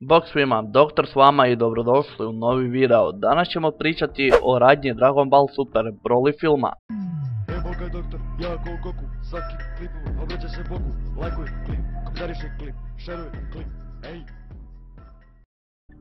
Bog svima, Doktor s vama i dobrodošli u novi video. Danas ćemo pričati o radnji Dragon Ball Super Broly filma. Evo ga doktor, ja ko Goku, svaki klipu obraća se Bogu, lajkuj klip, komentarišaj klip, šeruj klip, ej.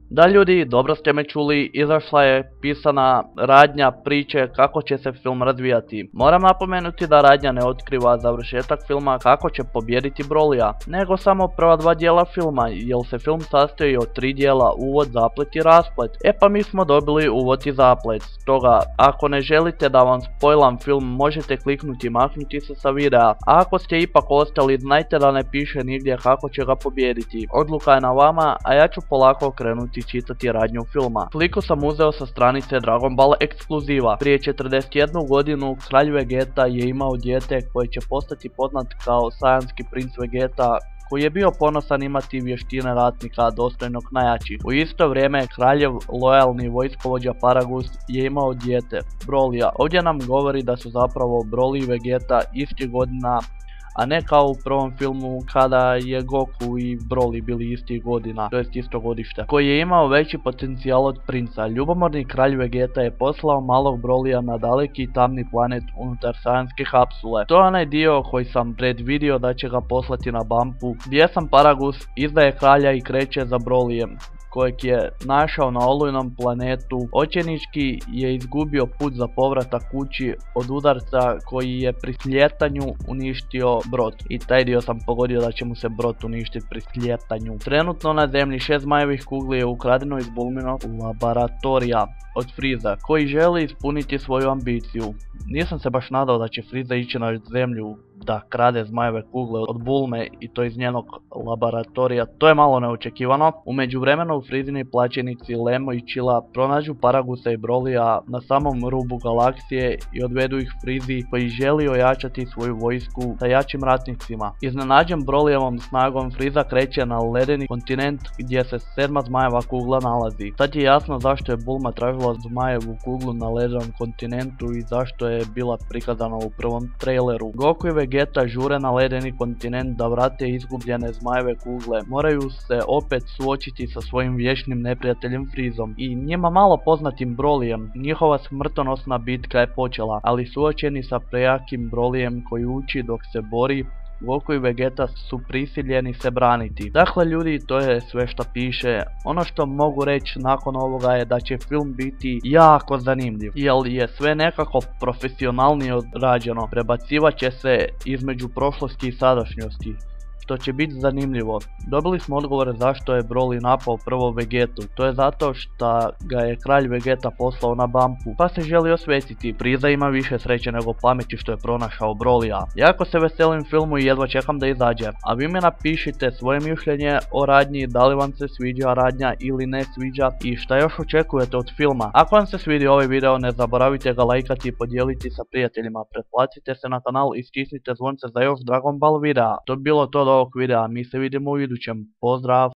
Da ljudi, dobro ste me čuli, izašla je pisana radnja priče kako će se film razvijati. Moram napomenuti da radnja ne otkriva završetak filma kako će pobijediti Brolyja, nego samo prva dva dijela filma, jer se film sastoji od 3 dijela, uvod, zaplet i rasplet. E pa mi smo dobili uvod i zaplet, stoga ako ne želite da vam spojlam film možete kliknuti i maknuti se sa videa, a ako ste ipak ostali znajte da ne piše nigdje kako će ga pobijediti. Odluka je na vama, a ja ću polako krenuti čitati radnju filma. Sliku sam uzeo sa stranice Dragon Ball ekskluziva. Prije 41 godinu kralj Vegeta je imao dijete koje će postati poznat kao sajanski princ Vegeta, koji je bio ponosan imati vještine ratnika dostojnog najjačih. U isto vrijeme kraljev lojalni vojskovođa Paragus je imao dijete, Brolyja. Ovdje nam govori da su zapravo Broly i Vegeta istih godina, a ne kao u prvom filmu kada je Goku i Broly bili istih godina, to jest isto godište, koji je imao veći potencijal od princa. Ljubomorni kralj Vegeta je poslao malog Brolyja na daleki tamni planet unutar sajanske kapsule. To je onaj dio koji sam predvidio da će ga poslati na Bumpu, gdje sam Paragus izdaje kralja i kreće za Brolyjem, kojeg je našao na olujnom planetu. Očajnički je izgubio put za povratak kući od udarca koji je pri sljetanju uništio brod. I taj dio sam pogodio da će mu se brod uništiti pri sljetanju. Trenutno na zemlji 6 zmajevih kugli je ukradeno iz Bulminog laboratorija od Frieza, koji želi ispuniti svoju ambiciju. Nisam se baš nadao da će Frieza ići na zemlju da krade zmajeve kugle od Bulme i to iz njenog laboratorija, to je malo neočekivano. U međuvremenu Friezini plaćenici Lemo i Chilla pronađu Paragusa i Brolyja na samom rubu galaksije i odvedu ih Friezi koji želi ojačati svoju vojsku sa jačim ratnicima. Iznenađen Brolyjevom snagom Frieza kreće na ledeni kontinent gdje se 7. zmajeva kugla nalazi. Sad je jasno zašto je Bulma tražila zmajevu kuglu na ledenom kontinentu i zašto je bila prikazana u prvom traileru. Goku i Vegeta žure na ledeni kontinent da vrate izgubljene zmajeve kugle. Moraju se opet suočiti sa svojim vječnim neprijateljem Friezom i njima malo poznatim Brolyjem. Njihova smrtonosna bitka je počela, ali suočeni sa prejakim Brolyjem koji uči dok se bori, Goku i Vegeta su prisiljeni se braniti. Dakle ljudi, to je sve što piše. Ono što mogu reći nakon ovoga je da će film biti jako zanimljiv, jer je sve nekako profesionalnije odrađeno. Prebacivat će se između prošlosti i sadašnjosti, što će biti zanimljivo. Dobili smo odgovore zašto je Broly napao prvo Vegetu. To je zato što ga je kralj Vegeta poslao na Bumpu, pa se želi osvetiti. Frieza ima više sreće nego pameti što je pronašao Brolyja. Jako se veselim filmu i jedva čekam da izađe. A vi mi napišite svoje mišljenje o radnji, da li vam se sviđa radnja ili ne sviđa i šta još očekujete od filma. Ako vam se svidio ovaj video ne zaboravite ga lajkati i podijeliti sa prijateljima. Pretplatite se na kanal i stisnite zvonce za još Dragon Ball videa. To bi bilo to do ovog videa, mi se vidimo u idućem. Pozdrav!